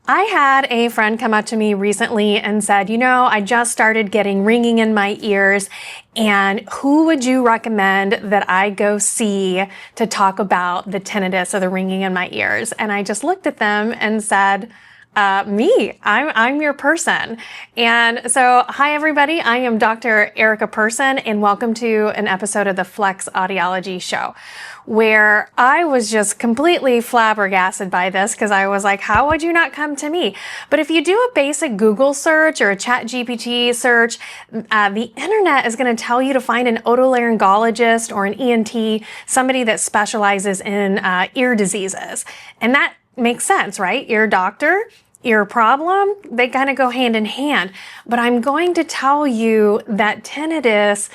I had a friend come up to me recently and said, you know, I just started getting ringing in my ears, and who would you recommend that I go see to talk about the tinnitus or the ringing in my ears? And I just looked at them and said, me, I'm your person. And so, hi everybody, I am Dr. 𝗶𝗶𝘀, and welcome to an episode of the Flex Audiology Show, where I was just completely flabbergasted by this because I was like, how would you not come to me? But if you do a basic Google search or a ChatGPT search, the internet is going to tell you to find an otolaryngologist or an ENT, somebody that specializes in ear diseases. And that makes sense, right? Ear doctor, ear problem, they kind of go hand in hand. But I'm going to tell you that tinnitus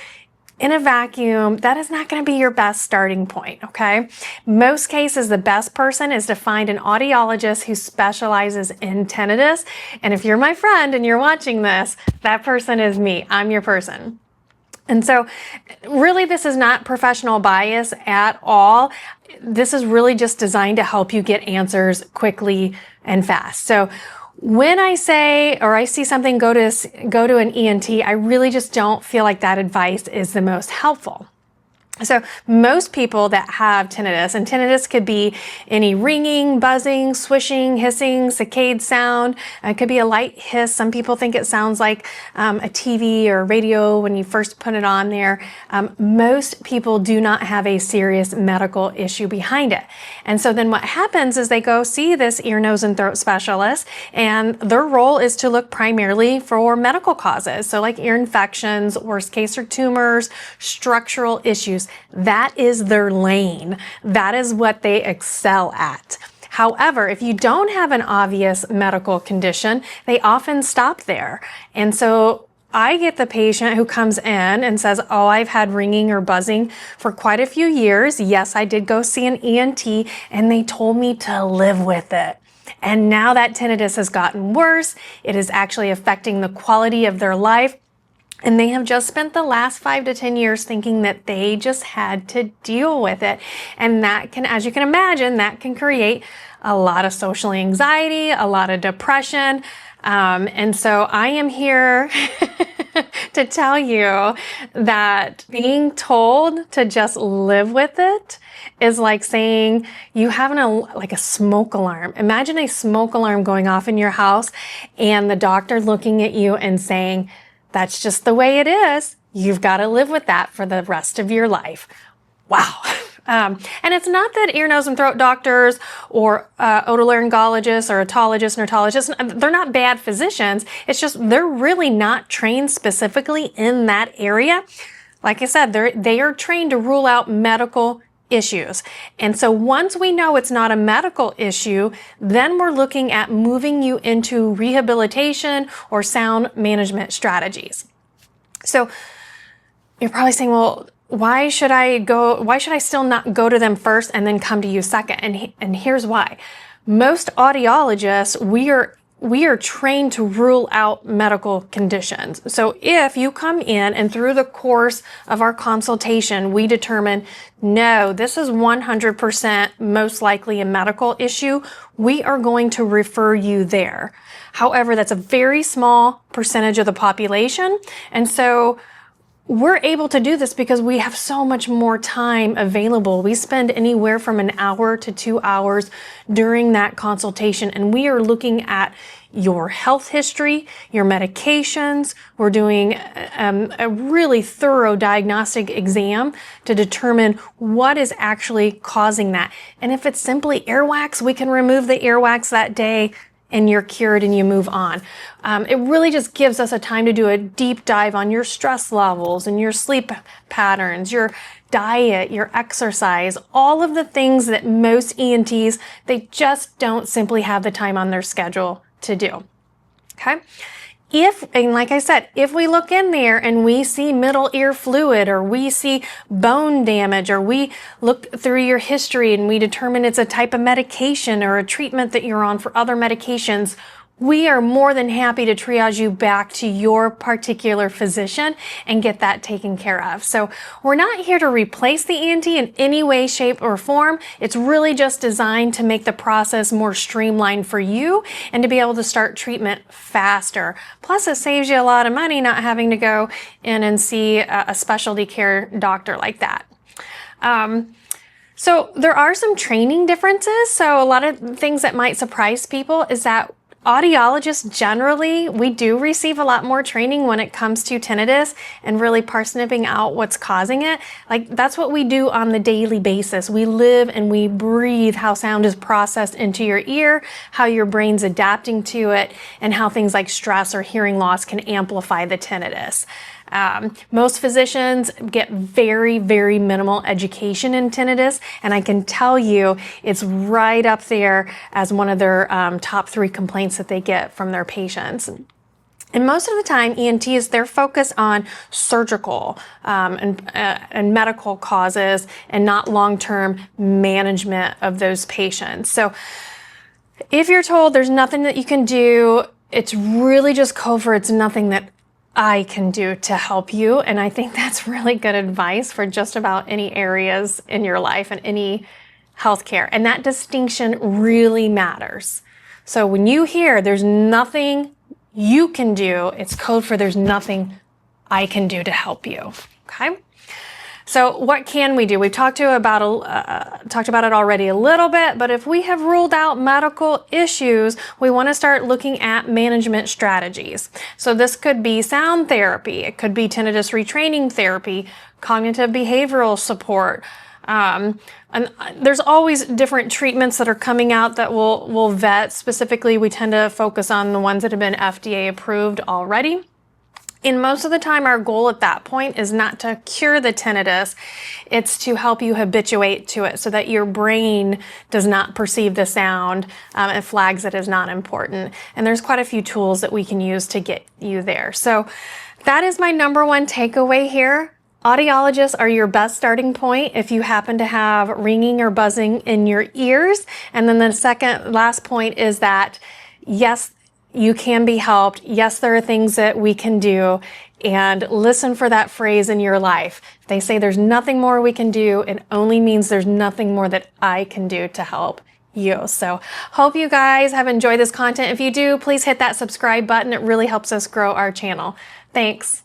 in a vacuum, that is not going to be your best starting point, okay? Most cases, the best person is to find an audiologist who specializes in tinnitus. And if you're my friend and you're watching this, that person is me. I'm your person. And so really, this is not professional bias at all. This is really just designed to help you get answers quickly and fast. So when I say, or I see something, go to an ENT, I really just don't feel like that advice is the most helpful. So most people that have tinnitus, and tinnitus could be any ringing, buzzing, swishing, hissing, saccade sound. It could be a light hiss. Some people think it sounds like a TV or radio when you first put it on there. Most people do not have a serious medical issue behind it. And so then what happens is they go see this ear, nose, and throat specialist, and their role is to look primarily for medical causes. So like ear infections, worst case are tumors, structural issues. That is their lane. That is what they excel at. However, if you don't have an obvious medical condition, they often stop there. And so I get the patient who comes in and says, oh, I've had ringing or buzzing for quite a few years. Yes, I did go see an ENT, and they told me to live with it. And now that tinnitus has gotten worse. It is actually affecting the quality of their life. And they have just spent the last 5 to 10 years thinking that they just had to deal with it. And that can, as you can imagine, that can create a lot of social anxiety, a lot of depression. And so I am here to tell you that being told to just live with it is like saying you have like a smoke alarm. Imagine a smoke alarm going off in your house and the doctor looking at you and saying, that's just the way it is. You've got to live with that for the rest of your life. Wow. And it's not that ear, nose, and throat doctors or otolaryngologists or otologists and otologists, they're not bad physicians. It's just they're really not trained specifically in that area. Like I said, they are trained to rule out medical issues. And so once we know it's not a medical issue, then we're looking at moving you into rehabilitation or sound management strategies. So you're probably saying, well, why should I still not go to them first and then come to you second? And here's why. Most audiologists, we are trained to rule out medical conditions. So if you come in and through the course of our consultation, we determine, no, this is 100% most likely a medical issue, we are going to refer you there. However, that's a very small percentage of the population. And so we're able to do this because we have so much more time available. We spend anywhere from an hour to 2 hours during that consultation, and we are looking at your health history, your medications. We're doing a really thorough diagnostic exam to determine what is actually causing that. And if it's simply earwax, we can remove the earwax that day and you're cured and you move on. It really just gives us a time to do a deep dive on your stress levels and your sleep patterns, your diet, your exercise, all of the things that most ENTs, they just don't simply have the time on their schedule to do. Okay? And like I said, if we look in there and we see middle ear fluid, or we see bone damage, or we look through your history and we determine it's a type of medication or a treatment that you're on for other medications, we are more than happy to triage you back to your particular physician and get that taken care of. So we're not here to replace the ENT in any way, shape, or form. It's really just designed to make the process more streamlined for you and to be able to start treatment faster. Plus, it saves you a lot of money not having to go in and see a specialty care doctor like that. So there are some training differences. So a lot of things that might surprise people is that audiologists generally, we do receive a lot more training when it comes to tinnitus and really parsnipping out what's causing it. Like, that's what we do on the daily basis. We live and we breathe how sound is processed into your ear, how your brain's adapting to it, and how things like stress or hearing loss can amplify the tinnitus. Most physicians get very, very minimal education in tinnitus, and I can tell you it's right up there as one of their top 3 complaints that they get from their patients. And most of the time, ENTs, they're focused on surgical and medical causes and not long-term management of those patients. So if you're told there's nothing that you can do, it's really just code for it's nothing that I can do to help you. And I think that's really good advice for just about any areas in your life and any healthcare. And that distinction really matters. So when you hear there's nothing you can do, it's code for there's nothing I can do to help you. Okay? So what can we do? We've talked about it already a little bit, but if we have ruled out medical issues, we want to start looking at management strategies. So this could be sound therapy, it could be tinnitus retraining therapy, cognitive behavioral support. And there's always different treatments that are coming out that we'll vet. Specifically, we tend to focus on the ones that have been FDA approved already. And most of the time, our goal at that point is not to cure the tinnitus, it's to help you habituate to it so that your brain does not perceive the sound and flags it as not important. And there's quite a few tools that we can use to get you there. So that is my number 1 takeaway here. Audiologists are your best starting point if you happen to have ringing or buzzing in your ears. And then the last point is that, yes, you can be helped. Yes, there are things that we can do, and listen for that phrase in your life. If they say there's nothing more we can do, it only means there's nothing more that I can do to help you. So hope you guys have enjoyed this content. If you do, please hit that subscribe button. It really helps us grow our channel. Thanks.